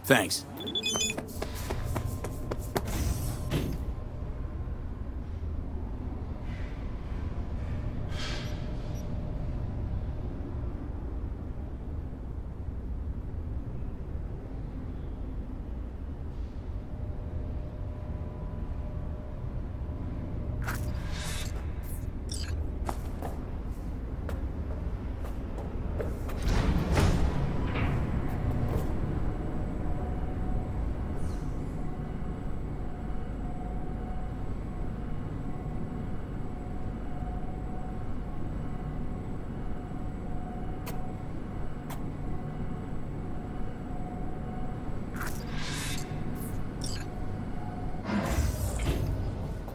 Thanks.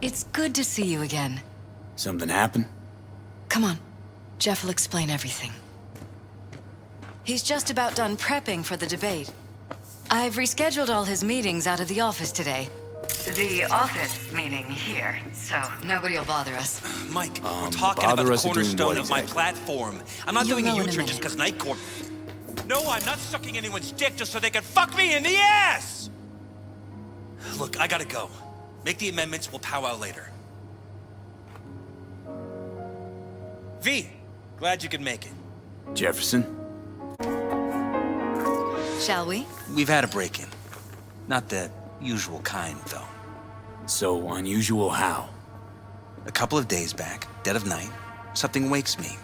It's good to see you again. Something happened? Come on. Jeff will explain everything. He's just about done prepping for the debate. I've rescheduled all his meetings out of the office today. The office meaning here, so nobody will bother us. Mike, we're talking about the cornerstone of my platform. I'm not doing a U-turn just because Night Court... No, I'm not sucking anyone's dick just so they can fuck me in the ass! Look, I gotta go. Make the amendments, we'll powwow later. V, glad you could make it. Jefferson? Shall we? We've had a break-in. Not the usual kind, though. So unusual how? A couple of days back, dead of night, something wakes me.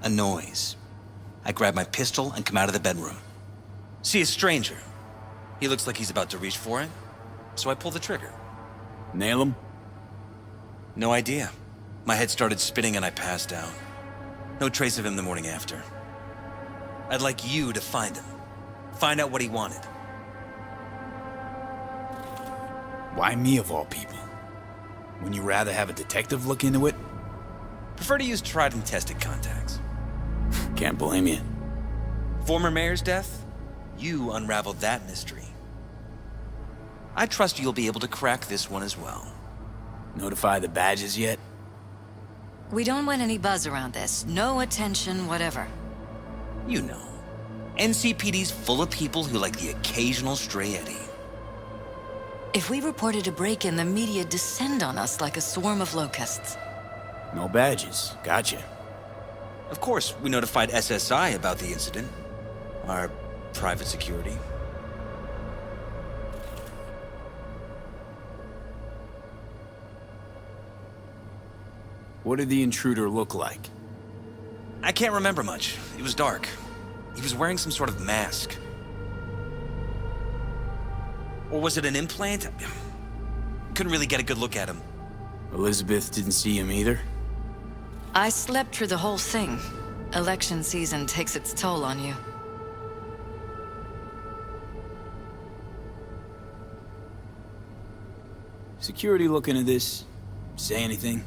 A noise. I grab my pistol and come out of the bedroom. See a stranger. He looks like he's about to reach for it, so I pull the trigger. Nail him? No idea. My head started spinning and I passed out. No trace of him the morning after. I'd like you to find him. Find out what he wanted. Why me of all people? Wouldn't you rather have a detective look into it? Prefer to use tried and tested contacts. Can't blame you. Former mayor's death? You unraveled that mystery. I trust you'll be able to crack this one as well. Notify the badges yet? We don't want any buzz around this. No attention, whatever. You know. NCPD's full of people who like the occasional stray eddy. If we reported a break-in, the media descend on us like a swarm of locusts. No badges. Gotcha. Of course, we notified SSI about the incident. Our private security. What did the intruder look like? I can't remember much. It was dark. He was wearing some sort of mask. Or was it an implant? Couldn't really get a good look at him. Elizabeth didn't see him either? I slept through the whole thing. Election season takes its toll on you. Security looking at this? Say anything?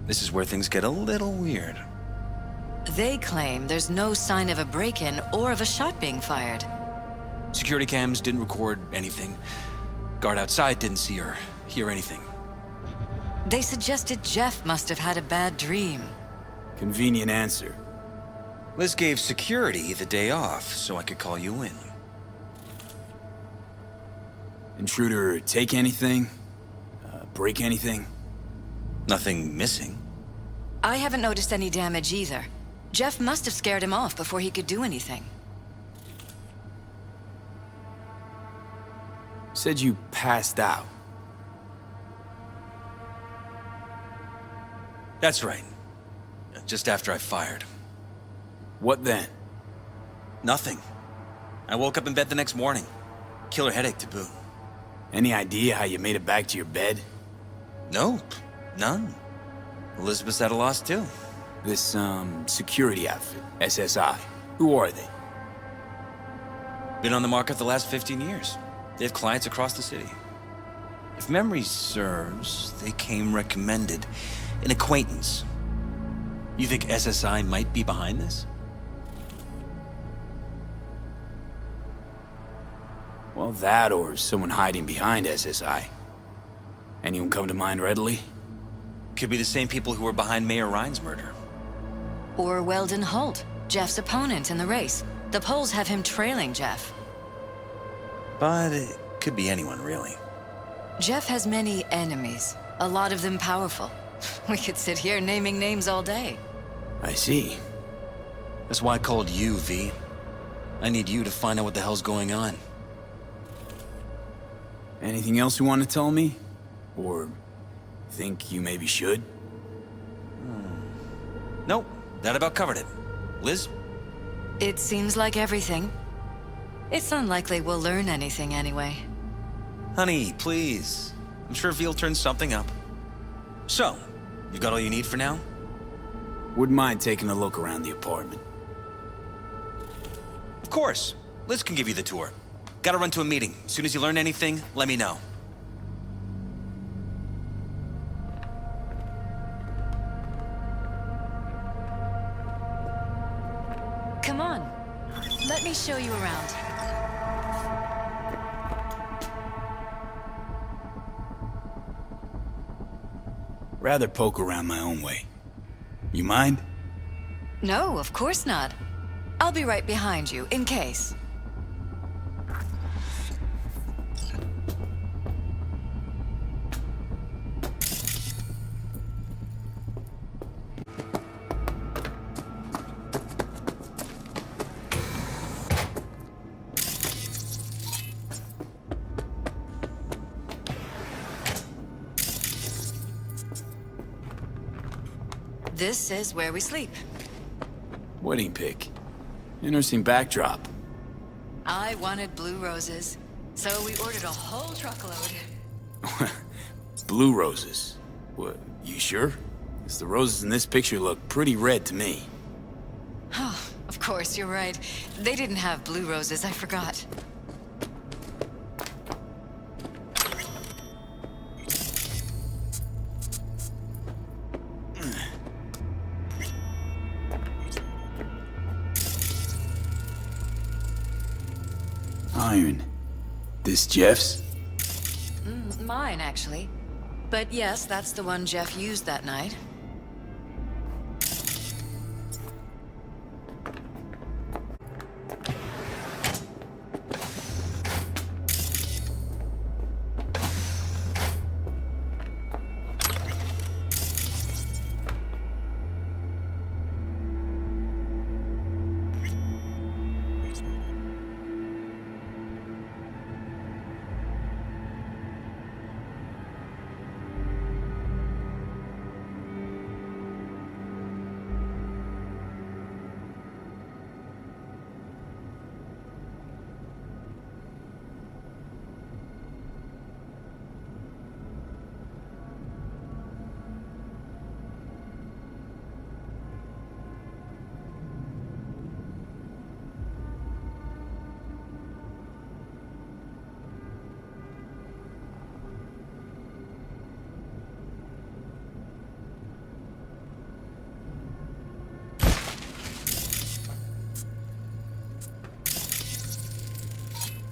This is where things get a little weird. They claim there's no sign of a break-in or of a shot being fired. Security cams didn't record anything. Guard outside didn't see or hear anything. They suggested Jeff must have had a bad dream. Convenient answer. Liz gave security the day off so I could call you in. Intruder take anything? Break anything? Nothing missing. I haven't noticed any damage either. Jeff must have scared him off before he could do anything. Said you passed out. That's right. Just after I fired. What then? Nothing. I woke up in bed the next morning. Killer headache to boot. Any idea how you made it back to your bed? Nope. None. Elizabeth's at a loss too. This, security outfit, SSI. Who are they? Been on the market the last 15 years. They have clients across the city. If memory serves, they came recommended. An acquaintance. You think SSI might be behind this? Well, that or someone hiding behind SSI. Anyone come to mind readily? Could be the same people who were behind Mayor Ryan's murder. Or Weldon Holt, Jeff's opponent in the race. The polls have him trailing Jeff. But it could be anyone, really. Jeff has many enemies, a lot of them powerful. We could sit here naming names all day. I see. That's why I called you, V. I need you to find out what the hell's going on. Anything else you want to tell me? Or think you maybe should? Nope, that about covered it. Liz? It seems like everything. It's unlikely we'll learn anything anyway. Honey, please. I'm sure V'll turn something up. So, you got all you need for now? Wouldn't mind taking a look around the apartment. Of course. Liz can give you the tour. Gotta run to a meeting. As soon as you learn anything, let me know. Come on. Let me show you around. Rather poke around my own way. You mind? No, of course not. I'll be right behind you, in case. This is where we sleep. Wedding pic. Interesting backdrop. I wanted blue roses, so we ordered a whole truckload. Blue roses. What, you sure? 'Cause the roses in this picture look pretty red to me. Oh, of course, you're right. They didn't have blue roses, I forgot. Iron. This Jeff's? Mine, actually. But yes, that's the one Jeff used that night.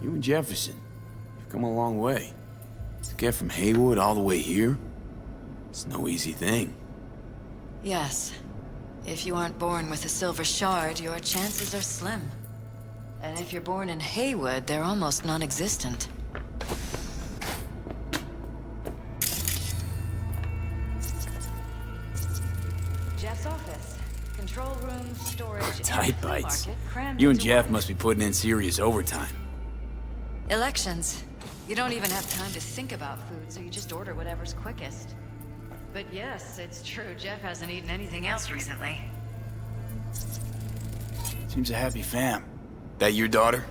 You and Jefferson, you've come a long way. To get from Haywood all the way here, it's no easy thing. Yes. If you aren't born with a silver shard, your chances are slim. And if you're born in Haywood, they're almost non-existent. Jeff's office. Control room, storage, Tight bites. crammed You and into Jeff one. must be putting in serious overtime. Elections. You don't even have time to think about food, so you just order whatever's quickest. But yes, it's true, Jeff hasn't eaten anything else recently. Seems a happy fam. That your daughter?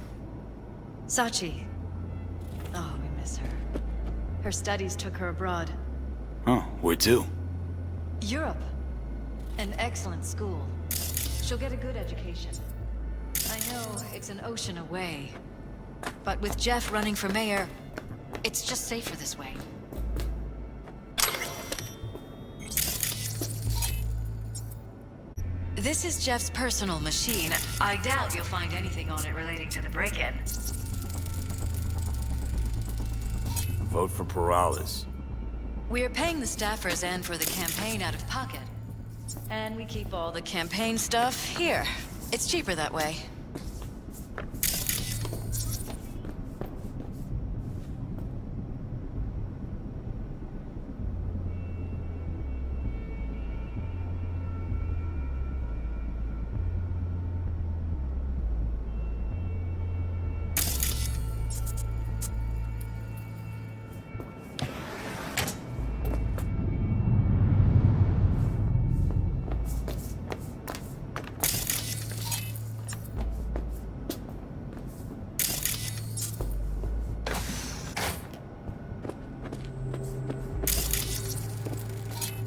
Sachi. Oh, we miss her. Her studies took her abroad. Huh, where to? Europe. An excellent school. She'll get a good education. I know it's an ocean away, but with Jeff running for mayor, it's just safer this way. This is Jeff's personal machine. I doubt you'll find anything on it relating to the break-in. Vote for Peralez. We're paying the staffers and for the campaign out of pocket. And we keep all the campaign stuff here. It's cheaper that way.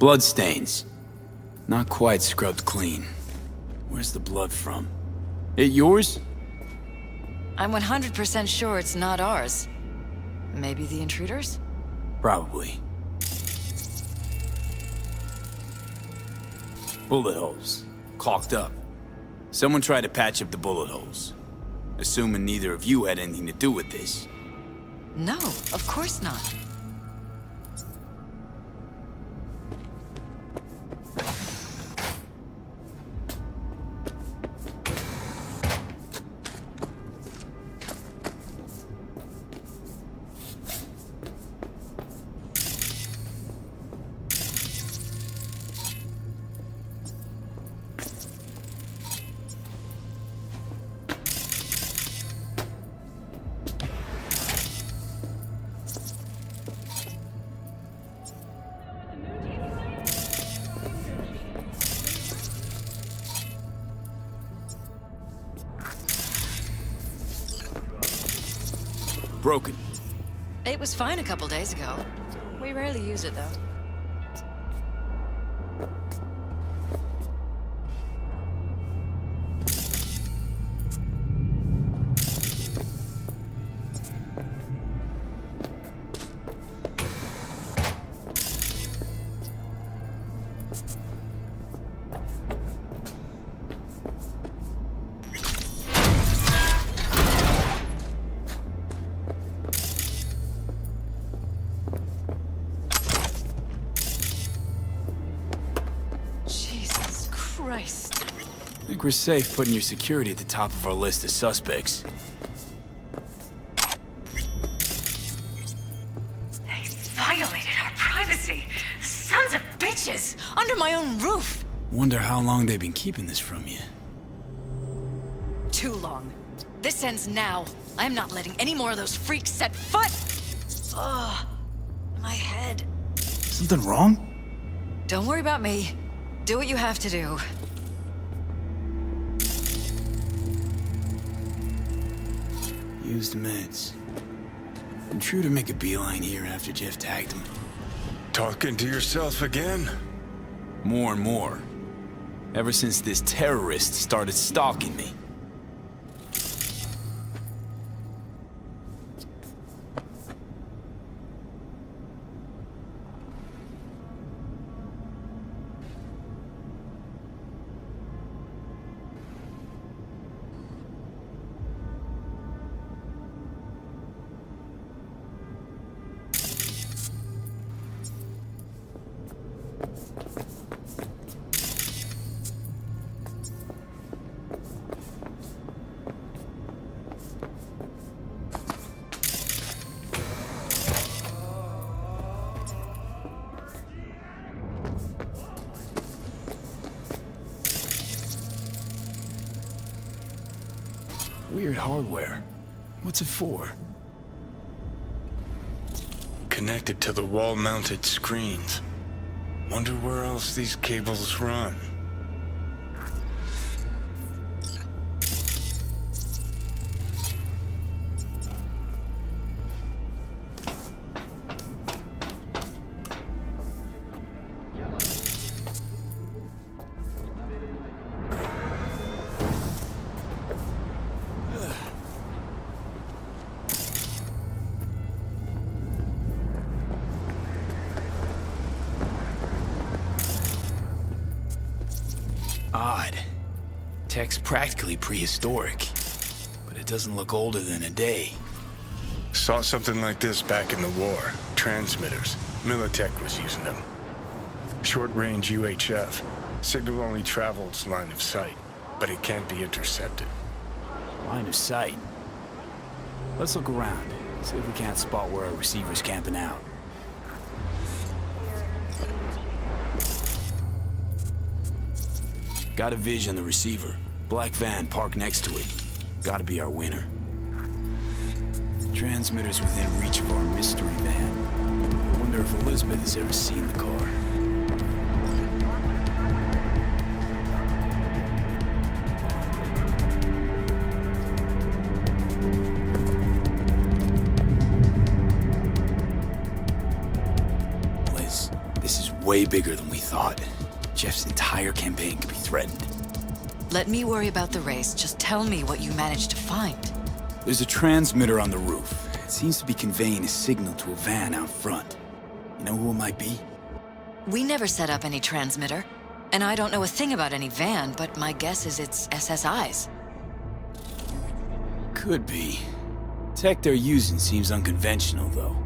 Bloodstains. Not quite scrubbed clean. Where's the blood from? It yours? I'm 100% sure it's not ours. Maybe the intruders? Probably. Bullet holes. Caulked up. Someone tried to patch up the bullet holes. Assuming neither of you had anything to do with this. No, of course not. Broken. It was fine a couple days ago. We rarely use it, though. Christ. I think we're safe putting your security at the top of our list of suspects. They violated our privacy. Sons of bitches! Under my own roof! Wonder how long they've been keeping this from you. Too long. This ends now. I'm not letting any more of those freaks set foot! Ugh. My head. Something wrong? Don't worry about me. Do what you have to do. Used meds. Intruder make a beeline here after Jeff tagged him. Talking to yourself again? More and more. Ever since this terrorist started stalking me. Weird hardware. What's it for? Connected to the wall-mounted screens. Wonder where else these cables run. Odd. Tech's practically prehistoric, but it doesn't look older than a day. Saw something like this back in the war. Transmitters. Militech was using them. Short-range UHF. Signal only travels line of sight, but it can't be intercepted. Line of sight. Let's look around. See if we can't spot where our receiver's camping out. Got a vision on the receiver. Black van parked next to it. Gotta be our winner. Transmitter's within reach of our mystery van. Wonder if Elizabeth has ever seen the car. Liz, this is way bigger than we thought. Jeff's entire campaign could be threatened. Let me worry about the race. Just tell me what you managed to find. There's a transmitter on the roof. It seems to be conveying a signal to a van out front. You know who it might be? We never set up any transmitter. And I don't know a thing about any van, but my guess is it's SSI's. Could be. Tech they're using seems unconventional, though.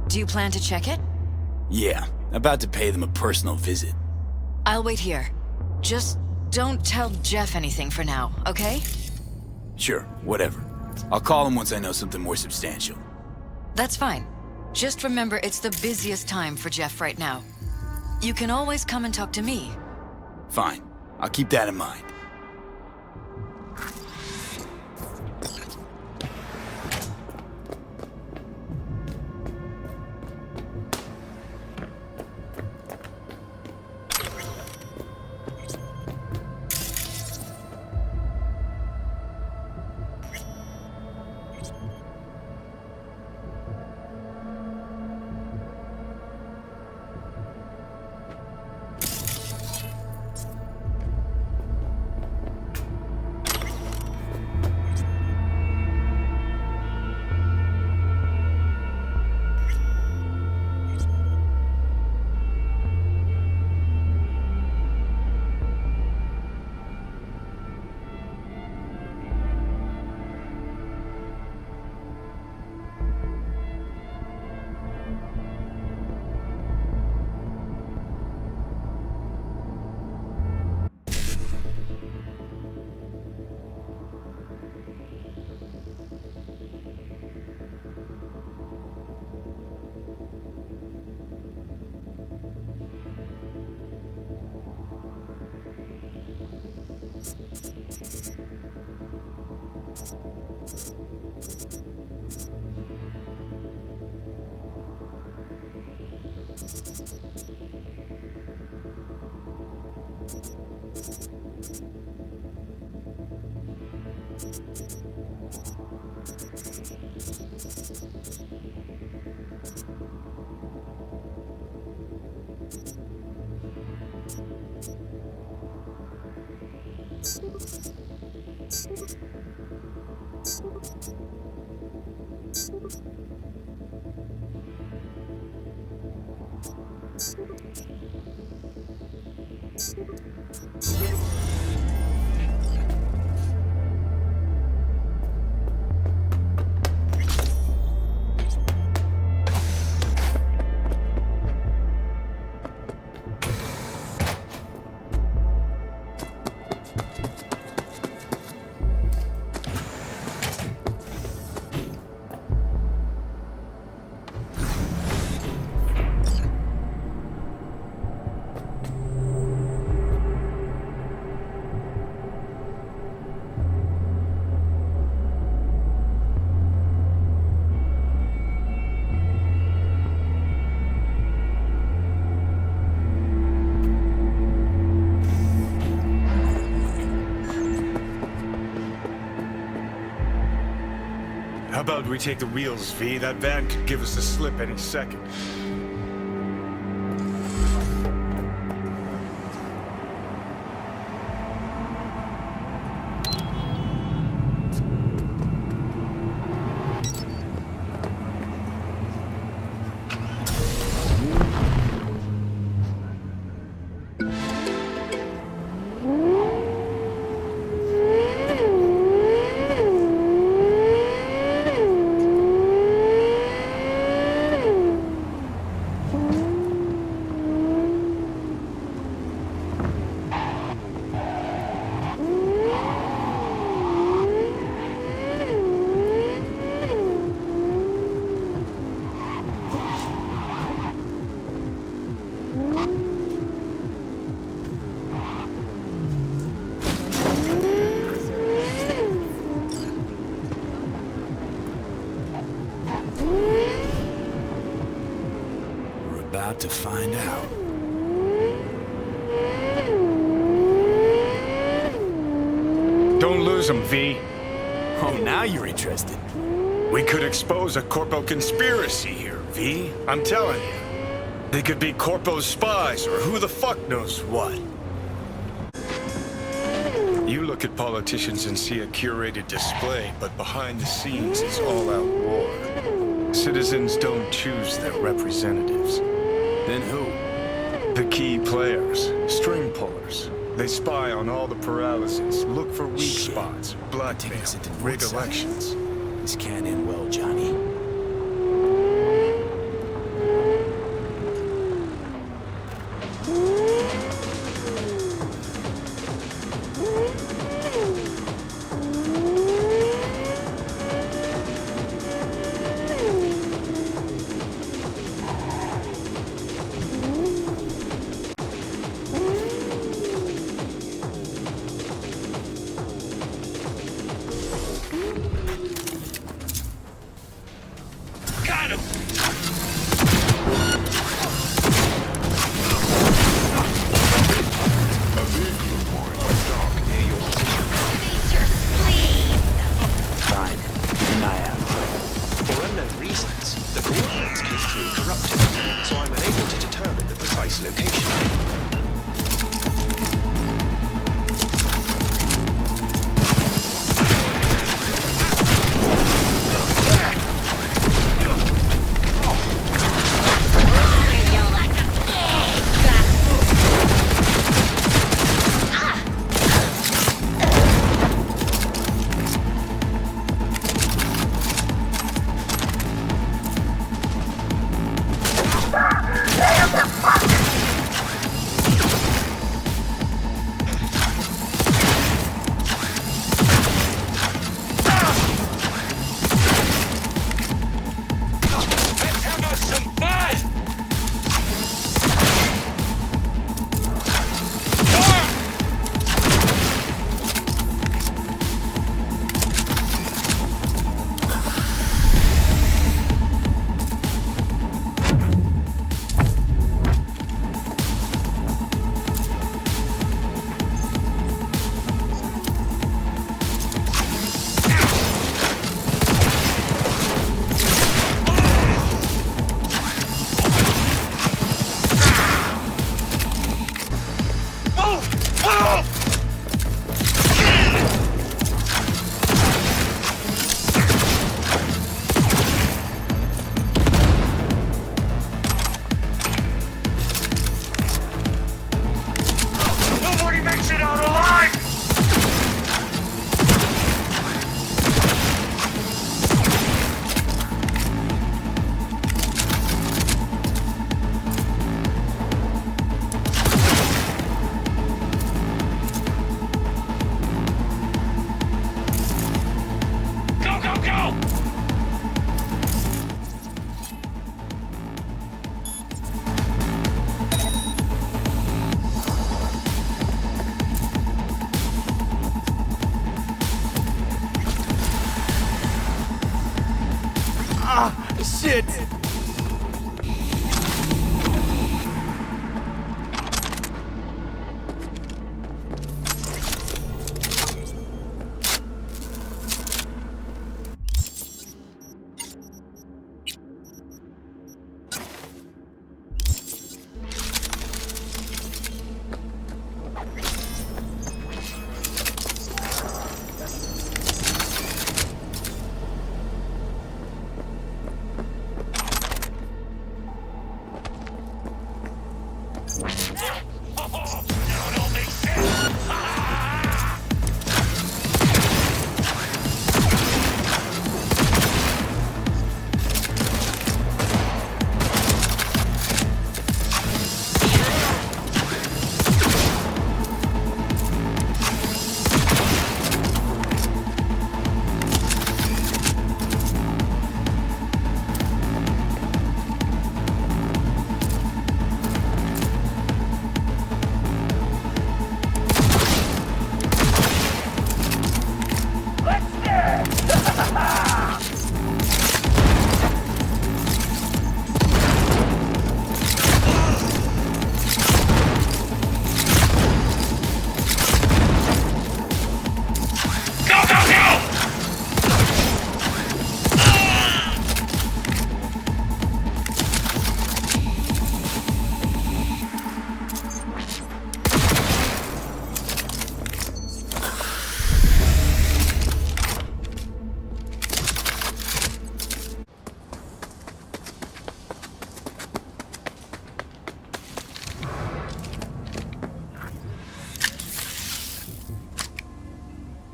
Do you plan to check it? Yeah, about to pay them a personal visit. I'll wait here. Just don't tell Jeff anything for now, okay? Sure, whatever. I'll call him once I know something more substantial. That's fine. Just remember it's the busiest time for Jeff right now. You can always come and talk to me. Fine. I'll keep that in mind. How about we take the wheels, V? That van could give us the slip any second. To find out. Don't lose them, V. Oh, now you're interested. We could expose a corpo conspiracy here, V. I'm telling you. They could be Corpo's spies, or who the fuck knows what. You look at politicians and see a curated display, but behind the scenes is all-out war. Citizens don't choose their representatives. Then who? The key players, string pullers. They spy on all the Peralezes, look for weak spots, blackmail, rig elections. This can't end well, Johnny. Shit!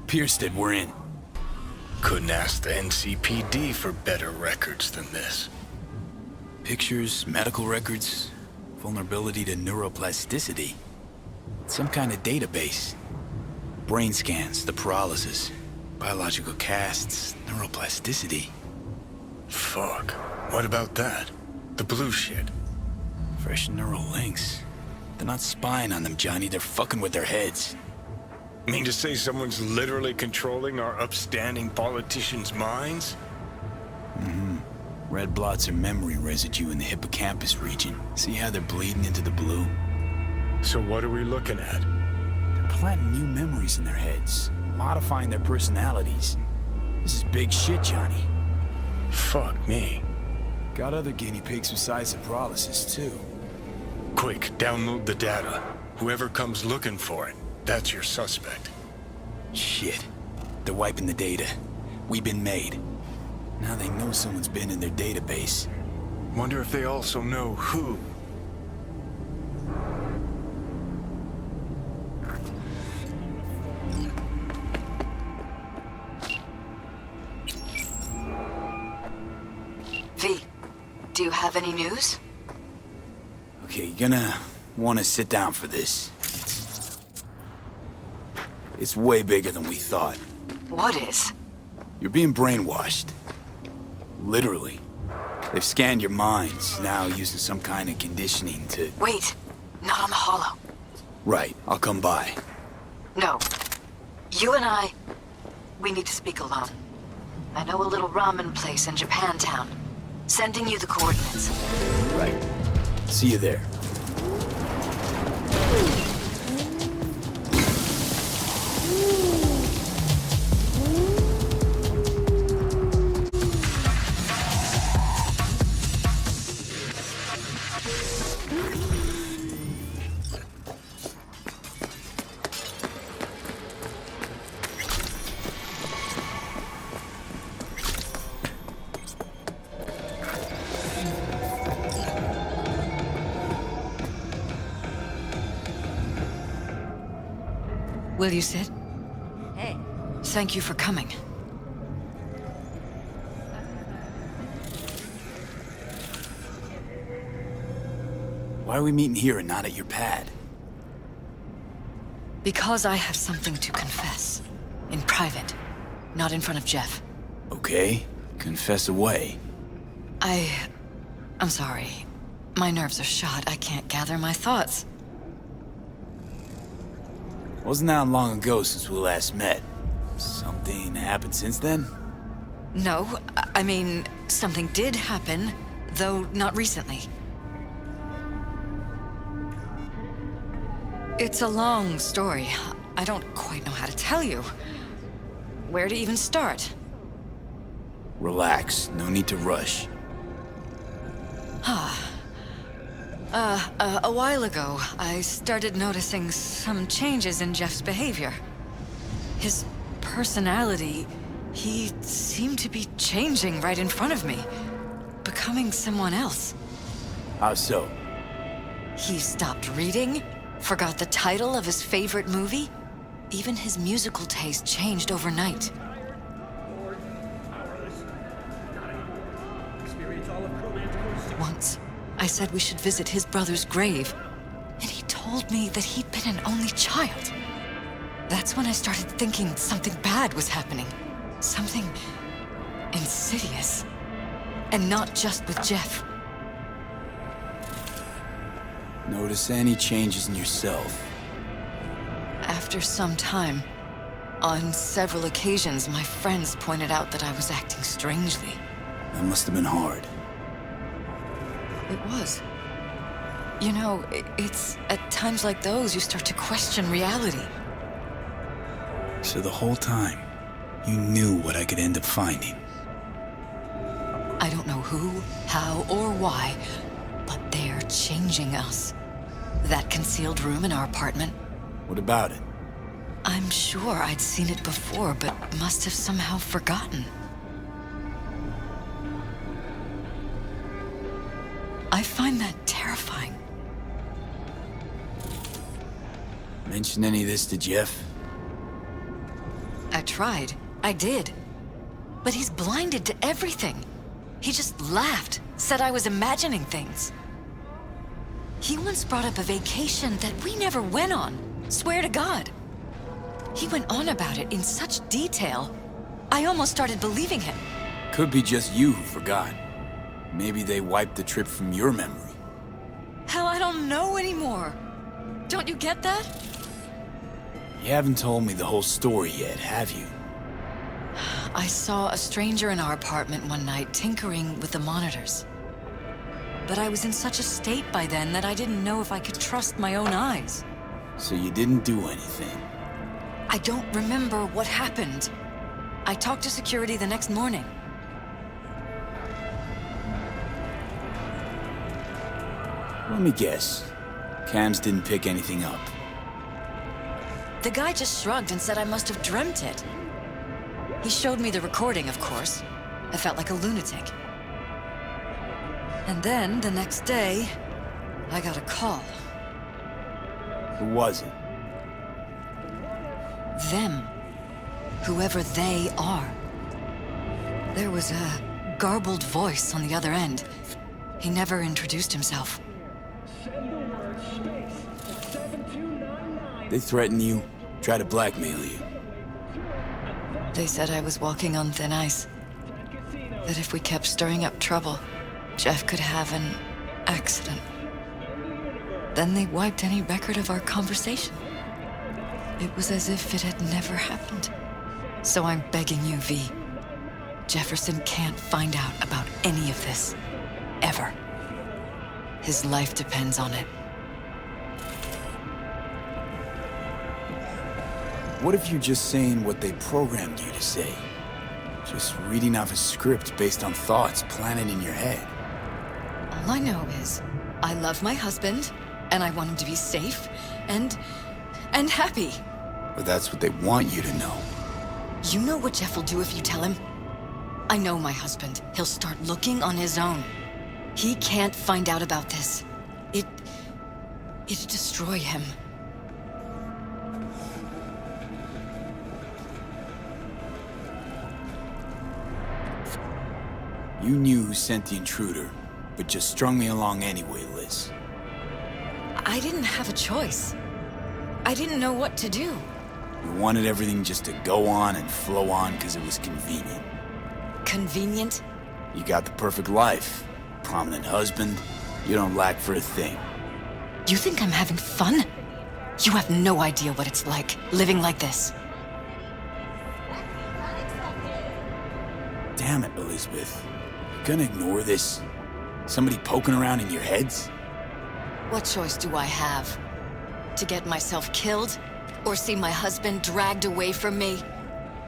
Pierced it, we're in. Couldn't ask the NCPD for better records than this. Pictures, medical records, vulnerability to neuroplasticity. Some kind of database. Brain scans, the Peralezes, biological casts, neuroplasticity. Fuck. What about that? The blue shit. Fresh neural links. They're not spying on them, Johnny. They're fucking with their heads. Mean to say someone's literally controlling our upstanding politicians' minds? Red blots are memory residue in the hippocampus region. See how they're bleeding into the blue? So what are we looking at? They're planting new memories in their heads, modifying their personalities. This is big shit, Johnny. Fuck me. Got other guinea pigs besides the Peralezes, too. Quick, download the data. Whoever comes looking for it, that's your suspect. Shit. They're wiping the data. We've been made. Now they know someone's been in their database. Wonder if they also know who. V, do you have any news? Okay, you're gonna want to sit down for this. It's way bigger than we thought. What is? You're being brainwashed. Literally. They've scanned your minds, now using some kind of conditioning to... Wait, not on the holo. Right, I'll come by. No. You and I, we need to speak alone. I know a little ramen place in Japantown. Sending you the coordinates. Right. See you there. Will you sit? Hey. Thank you for coming. Why are we meeting here and not at your pad? Because I have something to confess. In private. Not in front of Jeff. Okay, confess away. I'm sorry. My nerves are shot. I can't gather my thoughts. Wasn't that long ago since we last met? Something happened since then? No, I mean, something did happen, though not recently. It's a long story. I don't quite know how to tell you. Where to even start? Relax, no need to rush. A while ago, I started noticing some changes in Jeff's behavior. His personality, he seemed to be changing right in front of me. Becoming someone else. How so? He stopped reading, forgot the title of his favorite movie. Even his musical taste changed overnight. Once, I said we should visit his brother's grave, and he told me that he'd been an only child. That's when I started thinking something bad was happening. Something insidious. And not just with Jeff. Notice any changes in yourself? After some time, on several occasions, my friends pointed out that I was acting strangely. That must have been hard. It was. You know, it's at times like those you start to question reality. So the whole time, you knew what I could end up finding. I don't know who, how, or why, but they're changing us. That concealed room in our apartment. What about it? I'm sure I'd seen it before, but must have somehow forgotten. I find that terrifying. Mention any of this to Jeff? At tried. I did. But he's blinded to everything. He just laughed, said I was imagining things. He once brought up a vacation that we never went on. Swear to God. He went on about it in such detail. I almost started believing him. Could be just you who forgot. Maybe they wiped the trip from your memory. Hell, I don't know anymore. Don't you get that? You haven't told me the whole story yet, have you? I saw a stranger in our apartment one night tinkering with the monitors. But I was in such a state by then that I didn't know if I could trust my own eyes. So you didn't do anything? I don't remember what happened. I talked to security the next morning. Let me guess. Cams didn't pick anything up. The guy just shrugged and said I must have dreamt it. He showed me the recording, of course. I felt like a lunatic. And then, the next day, I got a call. Who was it? Them. Whoever they are. There was a garbled voice on the other end. He never introduced himself. They threaten you, try to blackmail you. They said I was walking on thin ice. That if we kept stirring up trouble, Jeff could have an accident. Then they wiped any record of our conversation. It was as if it had never happened. So I'm begging you, V. Jefferson can't find out about any of this. Ever. His life depends on it. What if you're just saying what they programmed you to say? Just reading off a script based on thoughts planted in your head. All I know is, I love my husband, and I want him to be safe, and happy. But that's what they want you to know. You know what Jeff will do if you tell him? I know my husband. He'll start looking on his own. He can't find out about this. It'd destroy him. You knew who sent the intruder, but just strung me along anyway, Liz. I didn't have a choice. I didn't know what to do. You wanted everything just to go on and flow on because it was convenient. Convenient? You got the perfect life. Prominent husband. You don't lack for a thing. You think I'm having fun? You have no idea what it's like, living like this. Damn it, Elizabeth. You gonna ignore this? Somebody poking around in your heads? What choice do I have? To get myself killed? Or see my husband dragged away from me?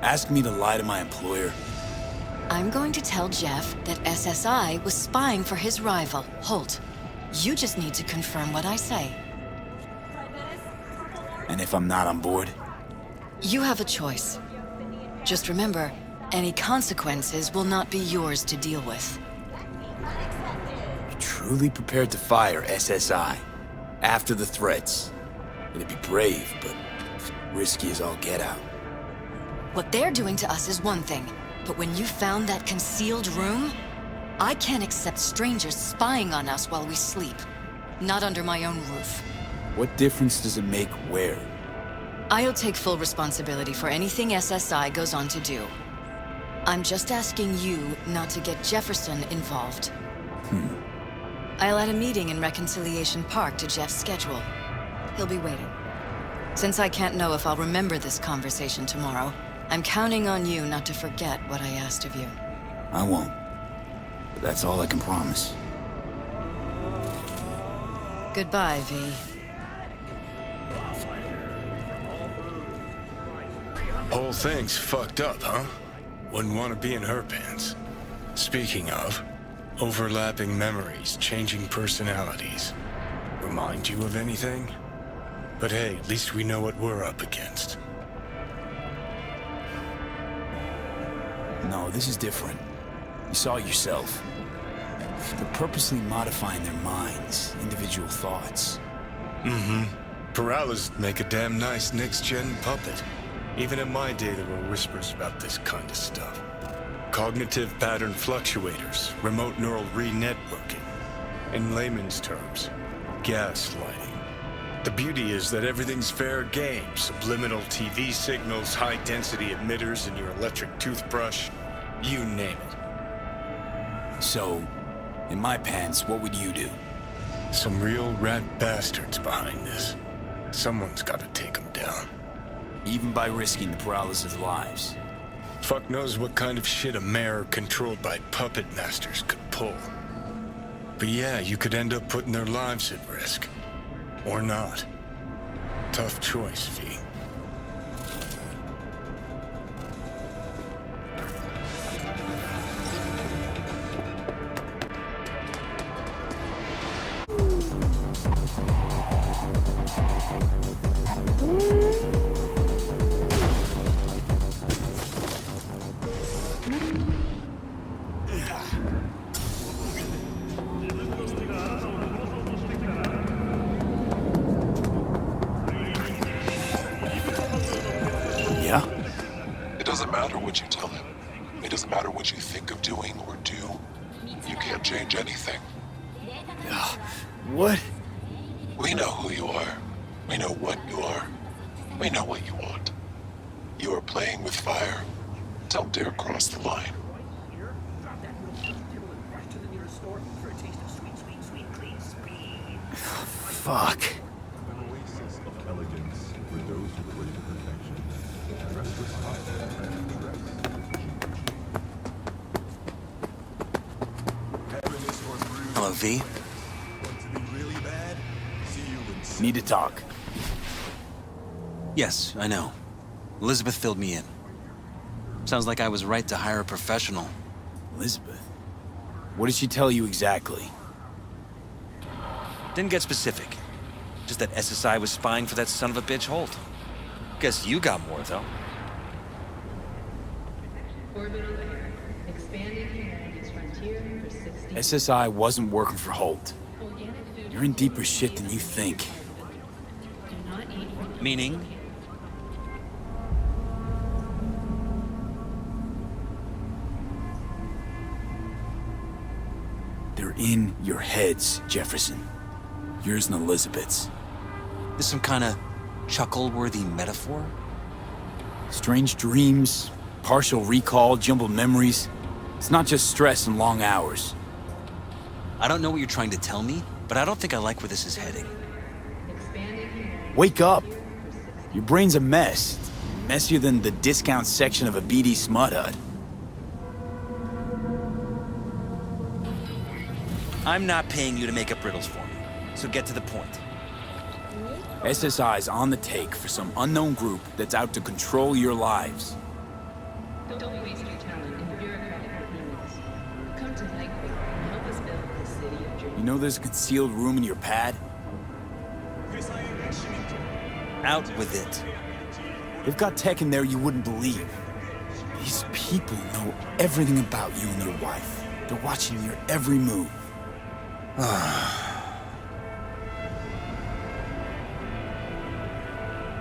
Ask me to lie to my employer. I'm going to tell Jeff that SSI was spying for his rival, Holt. You just need to confirm what I say. And if I'm not on board? You have a choice. Just remember, any consequences will not be yours to deal with. You're truly prepared to fire SSI? After the threats? It'd be brave, but risky as all get out. What they're doing to us is one thing, but when you found that concealed room, I can't accept strangers spying on us while we sleep. Not under my own roof. What difference does it make where? I'll take full responsibility for anything SSI goes on to do. I'm just asking you not to get Jefferson involved. I'll add a meeting in Reconciliation Park to Jeff's schedule. He'll be waiting. Since I can't know if I'll remember this conversation tomorrow, I'm counting on you not to forget what I asked of you. I won't. But that's all I can promise. Goodbye, V. Whole thing's fucked up, huh? Wouldn't want to be in her pants. Speaking of, overlapping memories, changing personalities. Remind you of anything? But hey, at least we know what we're up against. No, this is different. You saw it yourself. They're purposely modifying their minds, individual thoughts. Peralez make a damn nice next-gen puppet. Even in my day, there were whispers about this kind of stuff. Cognitive pattern fluctuators, remote neural re-networking. In layman's terms, gaslighting. The beauty is that everything's fair game. Subliminal TV signals, high-density emitters in your electric toothbrush, you name it. So, in my pants, what would you do? Some real rat bastards behind this. Someone's got to take them down. Even by risking the Peralezes' lives. Fuck knows what kind of shit a mayor controlled by puppet masters could pull. But yeah, you could end up putting their lives at risk. Or not. Tough choice, V. Yeah? It doesn't matter what you tell him. It doesn't matter what you think of doing or do. You can't change anything. What? We know who you are. We know what you are. We know what you want. You are playing with fire. Don't dare cross the line. Fuck. Hello, V. Need to talk. Yes, I know. Elizabeth filled me in. Sounds like I was right to hire a professional. Elizabeth? What did she tell you exactly? Didn't get specific. Just that SSI was spying for that son of a bitch Holt. Guess you got more, though. Orbital error. Expanding humanity's frontier for 60... SSI wasn't working for Holt. Organic food... You're in deeper shit than you think. Do not eat from... Meaning? They're in your heads, Jefferson. Yours and Elizabeth's. This some kind of chuckle-worthy metaphor? Strange dreams, partial recall, jumbled memories. It's not just stress and long hours. I don't know what you're trying to tell me, but I don't think I like where this is heading. Expanding humanity... Wake up! Your brain's a mess. Messier than the discount section of a BD smut hut. I'm not paying you to make up riddles for me, so get to the point. SSI's on the take for some unknown group that's out to control your lives. Don't waste your talent in bureaucratic behemoths. Come to Nightquake and help us build the city of dreams. You know there's a concealed room in your pad? Out with it. They've got tech in there you wouldn't believe. These people know everything about you and your wife. They're watching your every move.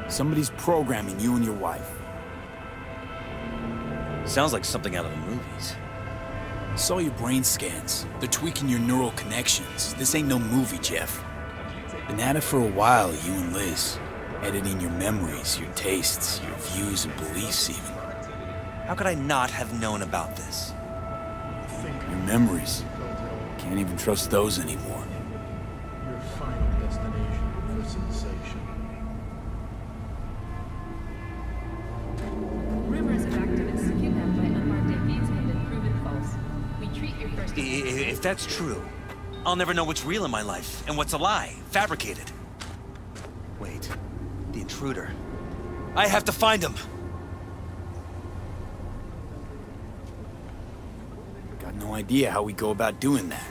Somebody's programming you and your wife. Sounds like something out of the movies. Saw your brain scans. They're tweaking your neural connections. This ain't no movie, Jeff. Been at it for a while, you and Liz. Editing your memories, your tastes, your views and beliefs even. How could I not have known about this? Your memories. Can't even trust those anymore. Your final destination for sensation. Rumors of activists kidnapped by unmarked AVs have been proven false. We treat your first... If that's true, I'll never know what's real in my life and what's a lie, fabricated. Wait, the intruder. I have to find him! Got no idea how we go about doing that.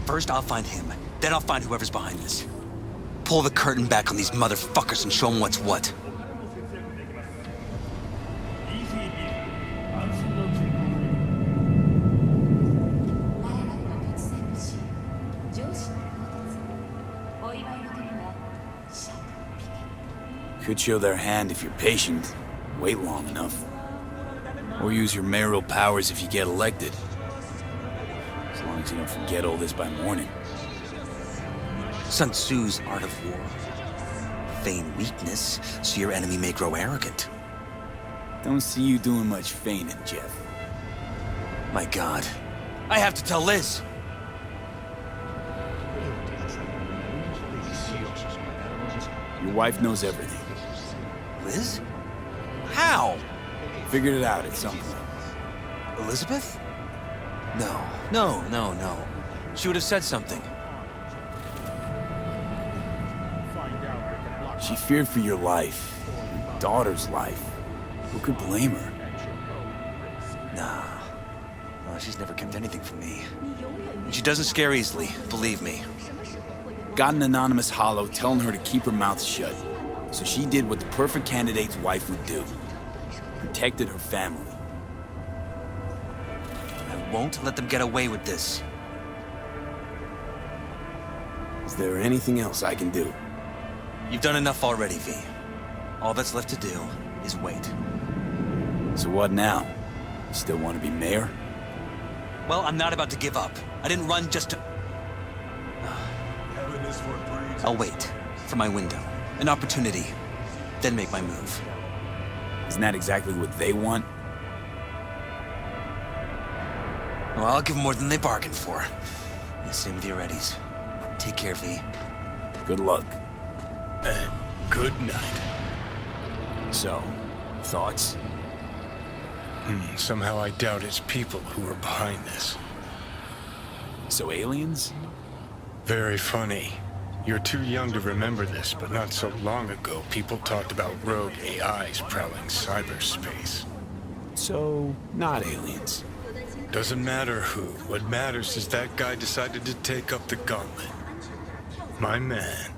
First, I'll find him. Then I'll find whoever's behind this. Pull the curtain back on these motherfuckers and show them what's what. Could show their hand if you're patient, wait long enough. Or use your mayoral powers if you get elected. As long as you don't forget all this by morning. Sun Tzu's art of war. Feign weakness, so your enemy may grow arrogant. Don't see you doing much feigning, Jeff. My God. I have to tell Liz! Your wife knows everything. Liz? How? Figured it out at some point. Elizabeth? No. She would have said something. She feared for your life, your daughter's life. Who could blame her? Nah. No, she's never kept anything from me. And she doesn't scare easily, believe me. Got an anonymous hollow telling her to keep her mouth shut. So she did what the perfect candidate's wife would do. Protected her family. I won't let them get away with this. Is there anything else I can do? You've done enough already, V. All that's left to do is wait. So what now? You still want to be mayor? Well, I'm not about to give up. I didn't run just to... I'll wait for my window. An opportunity. Then make my move. Isn't that exactly what they want? Well, I'll give them more than they bargained for. Yeah, same with your Eddies. Take care, V. Good luck. And good night. So, thoughts? Somehow I doubt it's people who are behind this. So aliens? Very funny. You're too young to remember this, but not so long ago, people talked about rogue AIs prowling cyberspace. So, not aliens. Doesn't matter who. What matters is that guy decided to take up the gauntlet. My man.